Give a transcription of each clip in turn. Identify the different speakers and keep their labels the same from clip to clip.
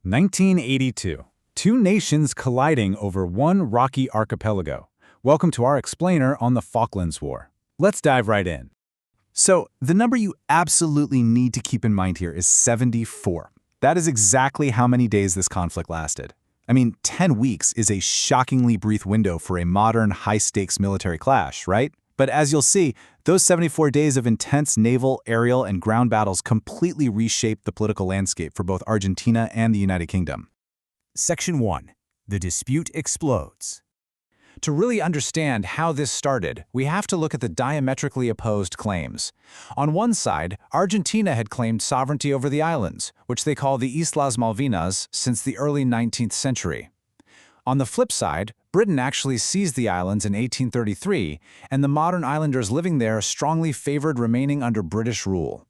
Speaker 1: 1982. Two nations colliding over one rocky archipelago. Welcome to our explainer on the Falklands War. Let's dive right in. So, the number you absolutely need to keep in mind here is 74. That is exactly how many days this conflict lasted. I mean, 10 weeks is a shockingly brief window for a modern, high-stakes military clash, right? But as you'll see, those 74 days of intense naval, aerial, and ground battles completely reshaped the political landscape for both Argentina and the United Kingdom.
Speaker 2: Section 1. The dispute explodes.
Speaker 1: To really understand how this started, we have to look at the diametrically opposed claims. On one side, Argentina had claimed sovereignty over the islands, which they call the Islas Malvinas, since the early 19th century. On the flip side, Britain actually seized the islands in 1833, and the modern islanders living there strongly favored remaining under British rule.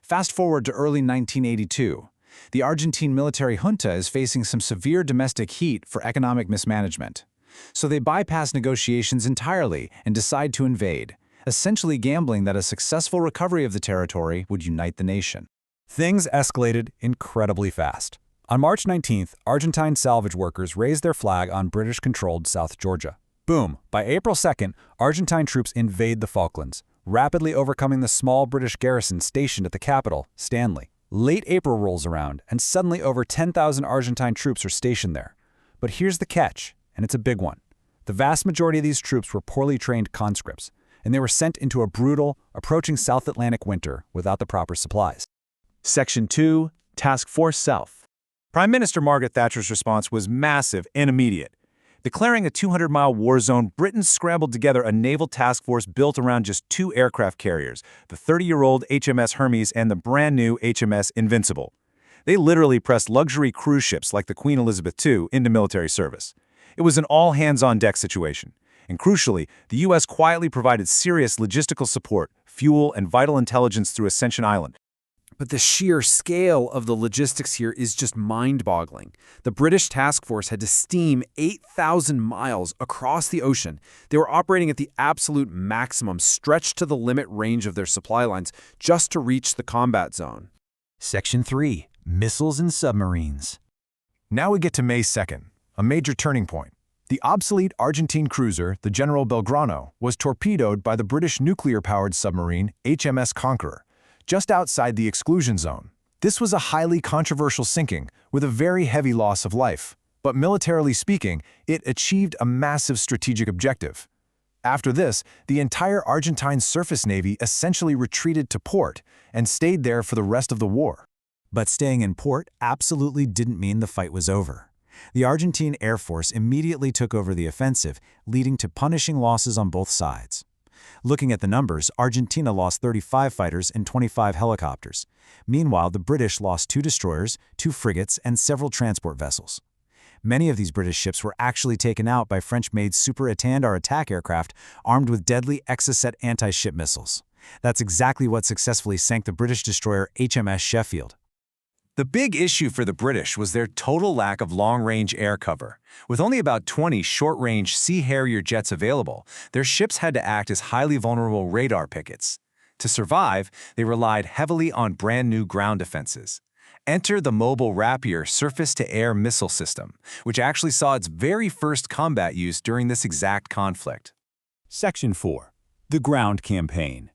Speaker 1: Fast forward to early 1982. The Argentine military junta is facing some severe domestic heat for economic mismanagement. So they bypass negotiations entirely and decide to invade, essentially gambling that a successful recovery of the territory would unite the nation.
Speaker 2: Things escalated incredibly fast. On March 19th, Argentine salvage workers raised their flag on British-controlled South Georgia. Boom! By April 2nd, Argentine troops invade the Falklands, rapidly overcoming the small British garrison stationed at the capital, Stanley. Late April rolls around, and suddenly over 10,000 Argentine troops are stationed there. But here's the catch, and it's a big one. The vast majority of these troops were poorly trained conscripts, and they were sent into a brutal, approaching South Atlantic winter without the proper supplies.
Speaker 3: Section 2. Task Force South. Prime Minister Margaret Thatcher's response was massive and immediate. Declaring a 200-mile war zone, Britain scrambled together a naval task force built around just two aircraft carriers, the 30-year-old HMS Hermes and the brand-new HMS Invincible. They literally pressed luxury cruise ships like the Queen Elizabeth II into military service. It was an all-hands-on-deck situation. And crucially, the U.S. quietly provided serious logistical support, fuel, and vital intelligence through Ascension Island.
Speaker 4: But the sheer scale of the logistics here is just mind-boggling. The British task force had to steam 8,000 miles across the ocean. They were operating at the absolute maximum, stretched to the limit range of their supply lines, just to reach the combat zone.
Speaker 2: Section 3. Missiles and submarines.
Speaker 3: Now we get to May 2nd, a major turning point. The obsolete Argentine cruiser, the General Belgrano, was torpedoed by the British nuclear-powered submarine HMS Conqueror, just outside the exclusion zone. This was a highly controversial sinking with a very heavy loss of life, but militarily speaking, it achieved a massive strategic objective. After this, the entire Argentine surface navy essentially retreated to port and stayed there for the rest of the war.
Speaker 2: But staying in port absolutely didn't mean the fight was over. The Argentine Air Force immediately took over the offensive, leading to punishing losses on both sides. Looking at the numbers, Argentina lost 35 fighters and 25 helicopters. Meanwhile, the British lost 2 destroyers, 2 frigates, and several transport vessels. Many of these British ships were actually taken out by French-made Super Étendard attack aircraft armed with deadly Exocet anti-ship missiles. That's exactly what successfully sank the British destroyer HMS Sheffield.
Speaker 3: The big issue for the British was their total lack of long-range air cover. With only about 20 short-range Sea Harrier jets available, their ships had to act as highly vulnerable radar pickets. To survive, they relied heavily on brand-new ground defenses. Enter the Mobile Rapier surface-to-air missile system, which actually saw its very first combat use during this exact conflict.
Speaker 2: Section 4. The Ground Campaign.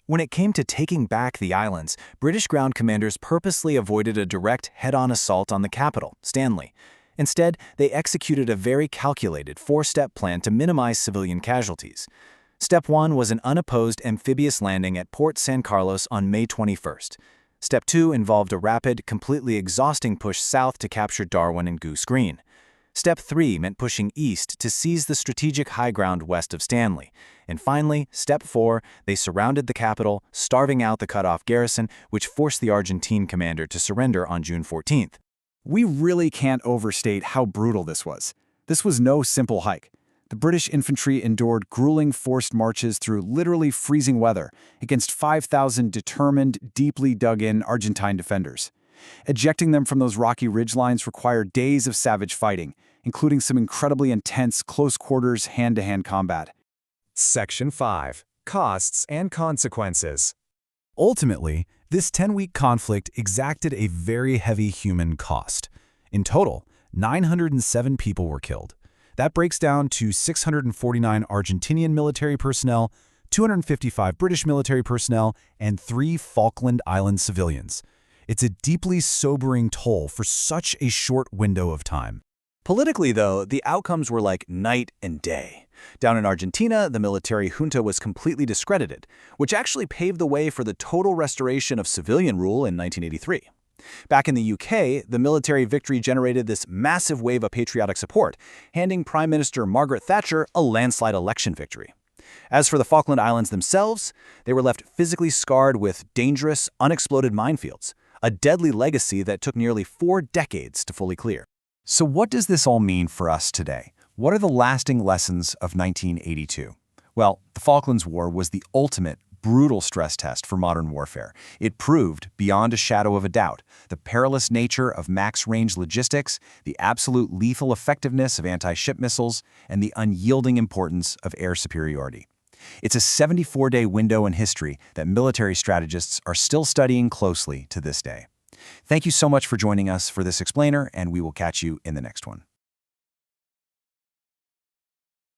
Speaker 5: When it came to taking back the islands, British ground commanders purposely avoided a direct head-on assault on the capital, Stanley. Instead, they executed a very calculated 4-step plan to minimize civilian casualties. Step 1 was an unopposed amphibious landing at Port San Carlos on May 21st. Step 2 involved a rapid, completely exhausting push south to capture Darwin and Goose Green. Step 3 meant pushing east to seize the strategic high ground west of Stanley. And finally, Step 4, they surrounded the capital, starving out the cut-off garrison, which forced the Argentine commander to surrender on June 14th.
Speaker 6: We really can't overstate how brutal this was. This was no simple hike. The British infantry endured grueling forced marches through literally freezing weather against 5,000 determined, deeply dug-in Argentine defenders. Ejecting them from those rocky ridgelines required days of savage fighting, including some incredibly intense close-quarters hand-to-hand combat.
Speaker 3: Section 5. Costs and Consequences.
Speaker 2: Ultimately, this 10-week conflict exacted a very heavy human cost. In total, 907 people were killed. That breaks down to 649 Argentinian military personnel, 255 British military personnel, and 3 Falkland Island civilians. It's a deeply sobering toll for such a short window of time.
Speaker 5: Politically, though, the outcomes were like night and day. Down in Argentina, the military junta was completely discredited, which actually paved the way for the total restoration of civilian rule in 1983. Back in the UK, the military victory generated this massive wave of patriotic support, handing Prime Minister Margaret Thatcher a landslide election victory. As for the Falkland Islands themselves, they were left physically scarred with dangerous, unexploded minefields, a deadly legacy that took nearly 4 decades to fully clear.
Speaker 3: So what does this all mean for us today? What are the lasting lessons of 1982? Well, the Falklands War was the ultimate brutal stress test for modern warfare. It proved, beyond a shadow of a doubt, the perilous nature of max-range logistics, the absolute lethal effectiveness of anti-ship missiles, and the unyielding importance of air superiority. It's a 74-day window in history that military strategists are still studying closely to this day. Thank you so much for joining us for this explainer, and we will catch you in the next one.